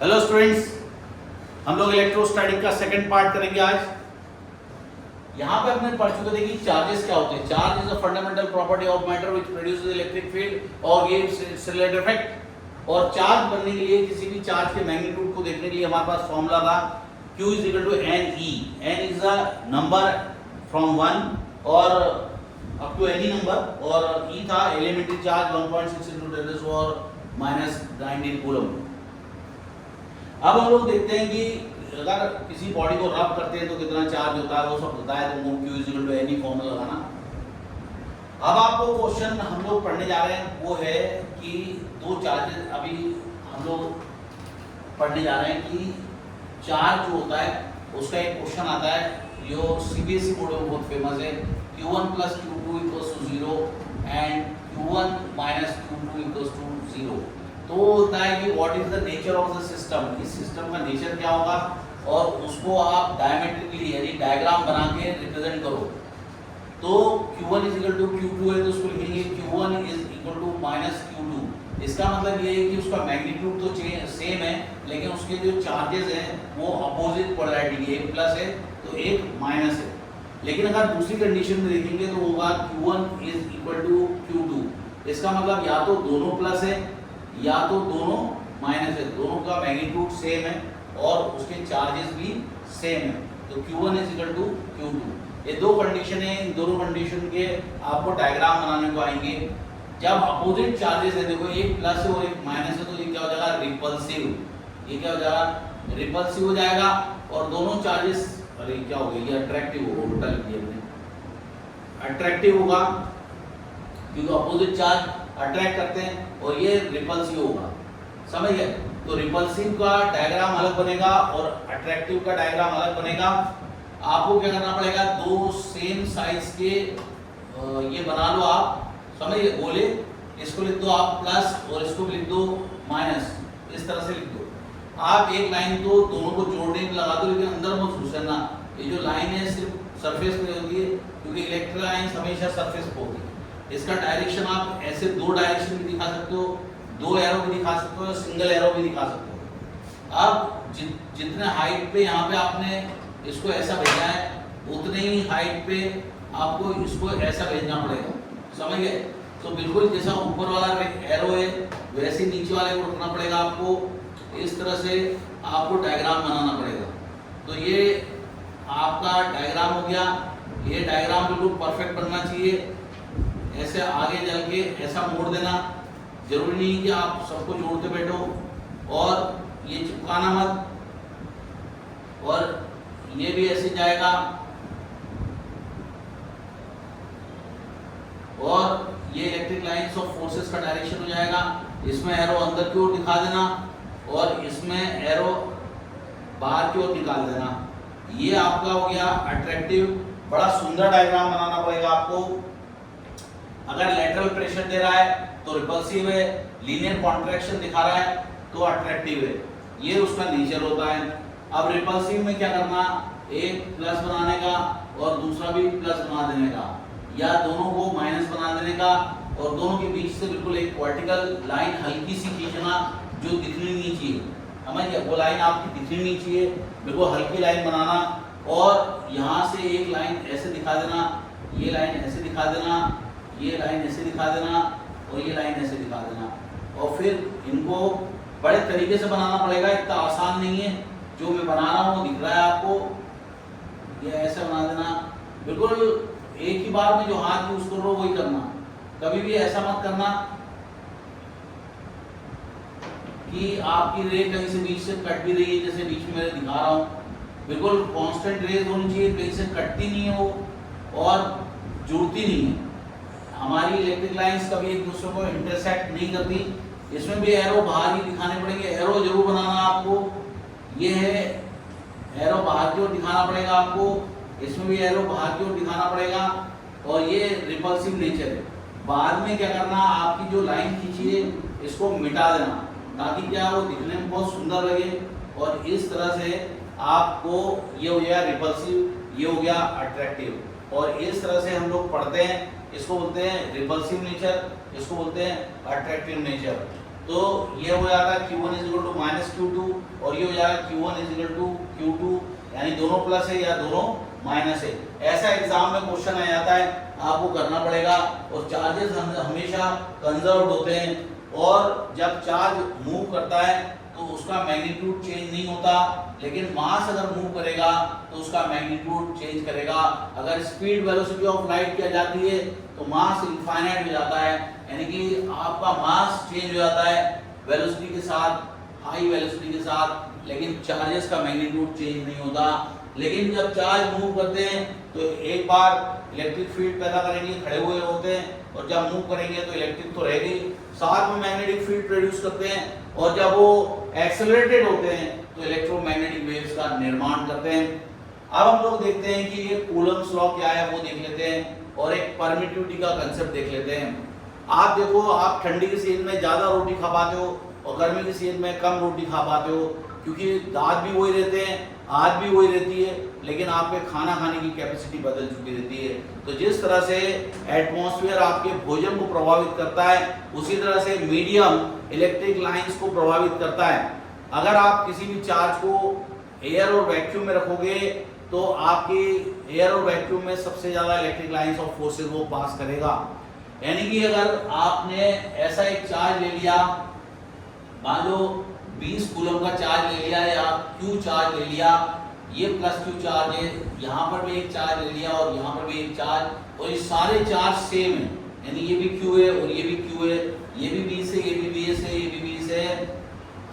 Hello students, हम लोग electrostatic का सेकंड पार्ट करेंगे आज। यहाँ पे अपने पढ़ चुके थे कि चार्जेस क्या होते हैं। Charge is a fundamental property of matter which produces electric field और गिव्स इट्स रिलेटेड इफेक्ट। और चार्ज बनने के लिए, किसी भी चार्ज के मैग्नीट्यूड को देखने के लिए हमारे पास फॉर्मूला था Q is equal to NE। N is a number from 1 और अप टू एनी नंबर, और E था एलिमेंट्री चार्ज 1.6 into 10⁻⁹ कूलम। अब हम लोग देखते हैं कि अगर किसी बॉडी को रब करते हैं तो कितना चार्ज होता है, वो सब होता है। तो Q is equal to NE formula लगाना। अब आपको क्वेश्चन हम लोग पढ़ने जा रहे हैं वो है कि दो चार्जेस अभी हम लोग पढ़ने जा रहे हैं कि चार्ज जो होता है उसका एक क्वेश्चन आता है जो CBSE बोर्ड में बहुत फेमस है। Q1 plus Q2 equals to 0 and Q1 minus Q2 equals to 0। तो होता है कि what is the nature of the system, इस सिस्टम का नेचर क्या होगा, और उसको आप डायमेट्रिकली यानी डायग्राम बना के रिप्रेजेंट करो। तो Q1 is equal to Q2 है तो उसको लिखेंगे Q1 is equal to minus Q2। इसका मतलब ये है कि उसका मैग्नीट्यूड तो सेम है, लेकिन उसके जो चार्जेस हैं वो अपोजिट पोलैरिटी के, एक प्लस है तो एक माइनस है। लेकिन अगर दूसरी कंडीशन में देखेंगे तो होगा Q1 is equal to Q2। इसका मतलब या तो दोनों प्लस है या तो दोनों माइनस है, दोनों का मैग्नीट्यूड सेम है और उसके चार्जेस भी सेम है। तो Q1 is equal to Q2। ये दो कंडीशन है, इन दोनों कंडीशन के आपको डायग्राम बनाने को आएंगे। जब अपोजिट चार्जेस है, देखो एक प्लस है और एक माइनस है, तो ये क्या हो जाएगा, रिपल्सिव। ये क्या हो जाएगा, रिपल्सिव हो जाएगा। और दोनों चार्जेस, अरे क्या हो गया, ये अट्रैक्टिव होगा, उल्टा लिख दिया हमने, अट्रैक्टिव होगा क्योंकि अपोजिट चार्ज अट्रैक्ट करते हैं, और ये रिपल्सिव होगा। समझ गए? तो रिपल्सिव का डायग्राम अलग बनेगा और अट्रैक्टिव का डायग्राम अलग बनेगा। आपको क्या करना पड़ेगा, दो सेम साइज के ये बना लो आप, समझिए, गोले। इसको लिख दो आप प्लस और इसको भी लिख दो माइनस, इस तरह से लिख दो। आप एक लाइन तो दोनों को जोड़ने में लगा दो, लेकिन अंदर मत घुसना। ये जो लाइन है सिर्फ सरफेस पे होती है, क्योंकि इलेक्ट्रिक लाइन हमेशा सरफेस पे होती है। इसका डायरेक्शन आप ऐसे दो डायरेक्शन भी दिखा सकते हो, दो एरो भी दिखा सकते हो, सिंगल एरो भी दिखा सकते हो। अब जितने हाइट पे यहाँ पे आपने इसको ऐसा भेजा है, उतने ही हाइट पे आपको इसको ऐसा भेजना पड़ेगा। समझ गए? तो बिल्कुल जैसा ऊपर वाला एरो है वैसे नीचे वाले को रखना पड़ेगा आपको। इस तरह से आपको डायग्राम बनाना पड़ेगा। तो ये आपका डायग्राम हो गया। ये डायग्राम बिल्कुल परफेक्ट बनना चाहिए। ऐसे आगे चल के ऐसा मोड़ देना, जरूरी नहीं कि आप सबको जोड़ते बैठो, और ये चिपकाना मत, और ये भी ऐसे जाएगा, और ये इलेक्ट्रिक लाइंस ऑफ फोर्सेस का डायरेक्शन हो जाएगा। इसमें एरो अंदर की ओर दिखा देना और इसमें एरो बाहर की ओर निकाल देना। ये आपका हो गया अट्रैक्टिव। बड़ा सुंदर डायग्राम बनाना पड़ेगा आपको। अगर लेटरल प्रेशर दे रहा है तो रिपल्सिव है, लीनियर कॉन्ट्रैक्शन दिखा रहा है तो अट्रैक्टिव है। ये उसका नेचर होता है। अब रिपल्सिव में क्या करना, एक प्लस बनाने का और दूसरा भी प्लस बना देने का, या दोनों को माइनस बना देने का, और दोनों के बीच से बिल्कुल एक वर्टिकल लाइन हल्की सी खींचना जो दिखनी नहीं चाहिए। समझिए, वो लाइन आपकी दिखनी नहीं चाहिए, बिल्कुल हल्की लाइन बनाना। और यहाँ से एक लाइन ऐसे दिखा देना, ये लाइन ऐसे दिखा देना, ये लाइन ऐसे दिखा देना, और ये लाइन ऐसे दिखा देना। और फिर इनको बड़े तरीके से बनाना पड़ेगा, इतना आसान नहीं है। जो मैं बना रहा हूँ दिख रहा है आपको, ये ऐसे बना देना। बिल्कुल एक ही बार में जो हाथ यूज करो वही करना। कभी भी ऐसा मत करना कि आपकी रे कहीं से बीच से कट भी रही है, जैसे बीच में मैं दिखा रहा हूँ। बिल्कुल कांस्टेंट रेज होनी चाहिए, कहीं से कटती नहीं है वो और जुड़ती नहीं है। हमारी इलेक्ट्रिक लाइंस कभी एक दूसरे को इंटरसेक्ट नहीं करती। इसमें भी एरो बाहर ही दिखाने पड़ेंगे, एरो जरूर बनाना आपको। ये है एरो बाहर की ओर दिखाना पड़ेगा आपको, इसमें भी एरो बाहर की ओर दिखाना पड़ेगा, और ये रिपल्सिव नेचर है। बाद में क्या करना, आपकी जो लाइन खींची है इसको मिटा देना, ताकि क्या वो दिखने में बहुत सुंदर लगे। और इस तरह से आपको ये हो गया रिपल्सिव, ये हो गया अट्रैक्टिव। और इस तरह से हम लोग पढ़ते हैं। इसको बोलते हैं रिपल्सिव नेचर, इसको बोलते हैं अट्रैक्टिव नेचर। तो ये हो जाता है Q1 is equal to minus Q2 और ये हो जाएगा Q1 is equal to Q2, यानी दोनों प्लस है या दोनों माइनस है। ऐसा एग्जाम में क्वेश्चन आ जाता है, आपको करना पड़ेगा। और चार्जेस हमेशा कंजर्व्ड होते हैं, और जब चार्ज मूव करता है तो उसका मैग्नीट्यूड चेंज नहीं होता, लेकिन मास अगर मूव करेगा तो उसका मैग्नीट्यूड चेंज करेगा। अगर स्पीड वेलोसिटी ऑफ लाइट की आ जाती है तो मास इनफाइनाइट हो जाता है, यानी कि आपका मास चेंज हो जाता है वेलोसिटी के साथ, हाई वेलोसिटी के साथ, लेकिन चार्जेस का मैग्नीट्यूड चेंज नहीं होता। लेकिन जब चार्ज मूव करते हैं तो एक बार इलेक्ट्रिक फील्ड पैदा करेंगे, खड़े हुए होते हैं, और जब मूव करेंगे तो इलेक्ट्रिक तो रहेगी, साथ में मैग्नेटिक फील्ड प्रोड्यूस करते हैं, और जब वो एक्सेलरेटेड होते हैं तो इलेक्ट्रोमैग्नेटिक वेव्स का निर्माण करते हैं। अब हम लोग देखते हैं कि ये कूलम्स लॉ क्या है वो देख लेते हैं, और एक परमिटिविटी का कंसेप्ट देख लेते हैं। आप देखो, आप ठंडी के सीजन में ज्यादा रोटी खा पाते हो और गर्मी के सीजन में कम रोटी खा पाते हो, क्योंकि दांत भी वही रहते हैं, आंत भी वही रहती है, लेकिन आपके खाना खाने की कैपेसिटी बदल चुकी रहती है। तो जिस तरह से एटमॉस्फेयर आपके भोजन को प्रभावित करता है, उसी तरह से मीडियम इलेक्ट्रिक लाइंस को प्रभावित करता है। अगर आप किसी भी चार्ज को एयर और वैक्यूम में रखोगे तो आपकी एयर और वैक्यूम में सबसे ज्यादा इलेक्ट्रिक लाइंस ऑफ फोर्सेस वो पास करेगा। यानी कि अगर आपने ऐसा एक चार्ज ले लिया, मान लो 20 कूलम का चार्ज ले लिया या Q चार्ज ले लिया, ये प्लस Q चार्ज है, यहाँ पर भी एक चार्ज ले लिया और यहाँ पर भी एक चार्ज, और ये सारे चार्ज सेम है, यानी ये भी Q है और ये भी Q है, ये भी 20 है, ये भी 20 है, ये भी 20 है।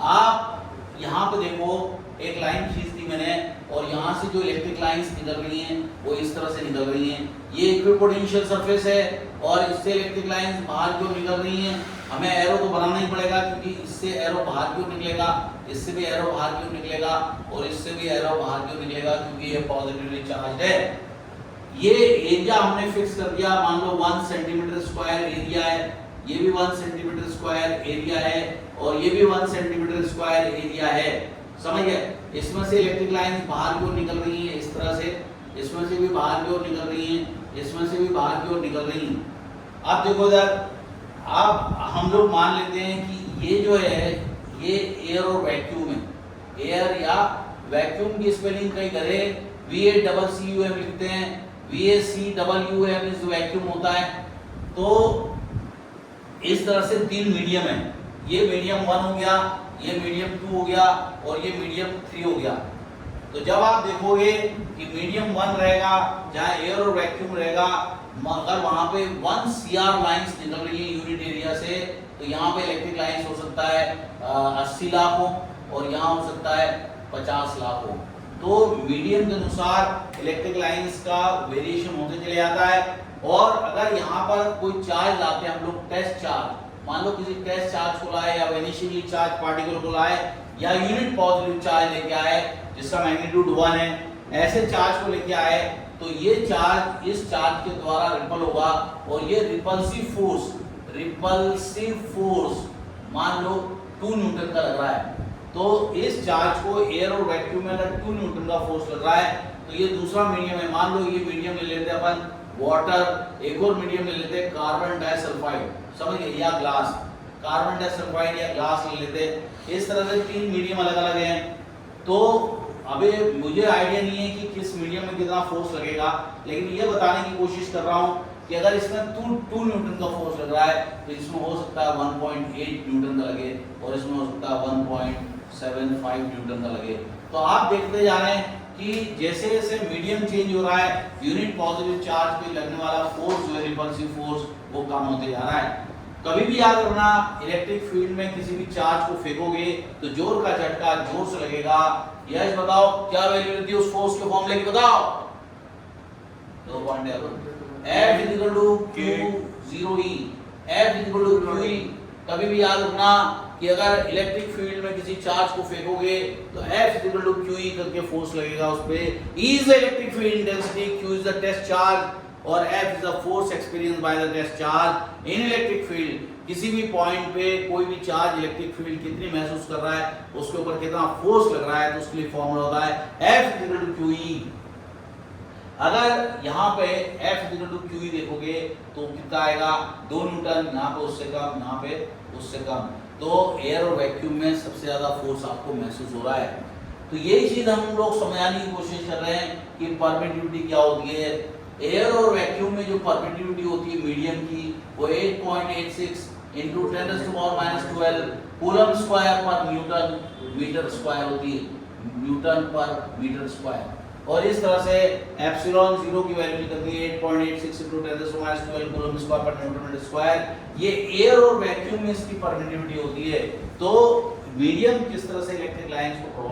आप यहाँ पे देखो, एक लाइन खींच दी मैंने, और यहाँ से जो इलेक्ट्रिक लाइंस निकल रही हैं वो इस तरह से निकल रही हैं। ये इक्विपोटेंशियल सरफेस है और इससे इलेक्ट्रिक लाइंस बाहर क्यों निकल रही हैं, हमें एरो तो बनाना ही पड़ेगा, क्योंकि इससे एरो बाहर क्यों निकलेगा, इससे भी एरो बाहर क्यों निकलेगा, और इससे भी एरो बाहर क्यों निकलेगा, क्योंकि ये पॉजिटिवली चार्ज है। ये एरिया हमने फिक्स कर दिया, मान लो 1 सेंटीमीटर स्क्वायर एरिया है, ये भी 1 सेंटीमीटर स्क्वायर एरिया है, और ये भी 1 सेंटीमीटर स्क्वायर एरिया है। समझ गए? इसमें से इलेक्ट्रिक लाइंस बाहर क्यों निकल रही हैं इस तरह से, इसमें से भी बाहर की ओर निकल रही हैं, इसमें से भी बाहर की ओर निकल रही हैं। अब देखो इधर, अब हम लोग मान लेते हैं कि ये जो है ये एयर और वैक्यूम है। एयर या वैक्यूम की स्पेलिंग कहीं करें VACCUM लिखते हैं, VACWM इस वैक्यूम होता है। तो इस तरह से 3 मीडियम है, ये मीडियम 1 हो गया, ये मीडियम 2 हो गया, और ये मीडियम 3 हो गया। तो जब आप देखोगे कि मीडियम 1 रहेगा जहाँ एयर और वैक्यूम रहेगा, अगर वहाँ पे 1 CR लाइंस निकल रही है यूनिट एरिया से, तो यहाँ पे इलेक्ट्रिक लाइंस हो सकता है 80 लाख हो, और यहाँ हो सकता है 50 लाख हो। तो मीडियम के अनुसार इलेक्ट्रिक लाइंस का वेरिएशन होते चले जाता है। और अगर यहाँ पर कोई चार्ज लाते हैं हम लोग, टेस्ट चार्ज, मान लो किसी टेस्ट चार्ज को लाए, या वेनिशियली चार्ज पार्टिकल को लाए, या यूनिट पॉजिटिव चार्ज लेके आए जिसका मैग्नीट्यूड 1 है, ऐसे चार्ज को लेके आए, तो ये चार्ज इस चार्ज के द्वारा रिपल होगा, और ये रिपल्सिव फोर्स मान लो 2 न्यूटन का लग रहा है। तो इस चार्ज को एयर और वैक्यूम में अगर 2 न्यूटन का फोर्स लग रहा है, तो ये दूसरा मीडियम है, मान लो ये मीडियम ले लेते हैं अपन वाटर, एक और मीडियम ले लेते हैं कार्बन डाइसल्फाइड, समझ गए, या ग्लास, कार्बन डाइसल्फाइड या ग्लास ले लेते हैं। इस तरह से 3 मीडियम अलग अलग हैं। तो अबे मुझे आइडिया नहीं है कि किस मीडियम में कितना फोर्स लगेगा, लेकिन ये बताने की कोशिश कर रहा हूँ कि अगर इसमें 2 न्यूटन का फोर्स लग रहा है, तो इसमें हो सकता है 1.8 न्यूटन का लगे, और इसमें हो सकता है 1.75 न्यूटन का लगे। तो आप देखते जा रहे हैं कि जैसे जैसे मीडियम चेंज हो रहा है, यूनिट पॉजिटिव चार्ज पे लगने वाला फोर्स जो है रिपल्सिव फोर्स, वो कम होते जा रहा है। कभी भी याद रखना, इलेक्ट्रिक फील्ड में किसी भी चार्ज को फेंकोगे तो जोर का झटका जोर से लगेगा। यस बताओ क्या वैल्यू रहती है उस फोर्स के फॉर्मूले की, बताओ। तो F = Q0E, F = QE। कभी भी याद रखना कि अगर इलेक्ट्रिक फील्ड में किसी चार्ज को फेंकोगे तो F = QE करके फोर्स लगेगा उस पे। E is the electric field intensity, Q is the test charge, और F is the force experienced by the test charge in electric field। किसी भी पॉइंट पे कोई भी चार्ज इलेक्ट्रिक फील्ड कितनी महसूस कर रहा है, उसके ऊपर कितना फोर्स लग रहा है, तो उसके लिए फॉर्मूला होता है F = QE। अगर यहाँ पे F = QE देखोगे तो कितना आएगा, 2 न्यूटन, यहाँ पे उससे कम, यहाँ पे उससे कम। तो एयर और वैक्यूम में सबसे ज़्यादा फोर्स आपको महसूस हो रहा है। तो यही चीज़ हम लोग समझाने की कोशिश कर रहे हैं कि परमिटिविटी क्या होती है। एयर और वैक्यूम में जो परमिटिविटी होती है मीडियम की वो 8.86 इंटू 10⁻⁻12 कूलम स्क्वायर पर न्यूटन मीटर स्क्वायर होती है, न्यूटन पर मीटर स्क्वायर। और इस तरह से एप्सिलॉन 0 की वैल्यू निकलती है 8.86 इंटू 10⁻12 कूलम स्क्वायर पर न्यूटन मीटर स्क्वायर। ये एयर और वैक्यूम में इसकी परमिटिविटी होती है। तो मीडियम किस तरह से इलेक्ट्रिक लाइंस को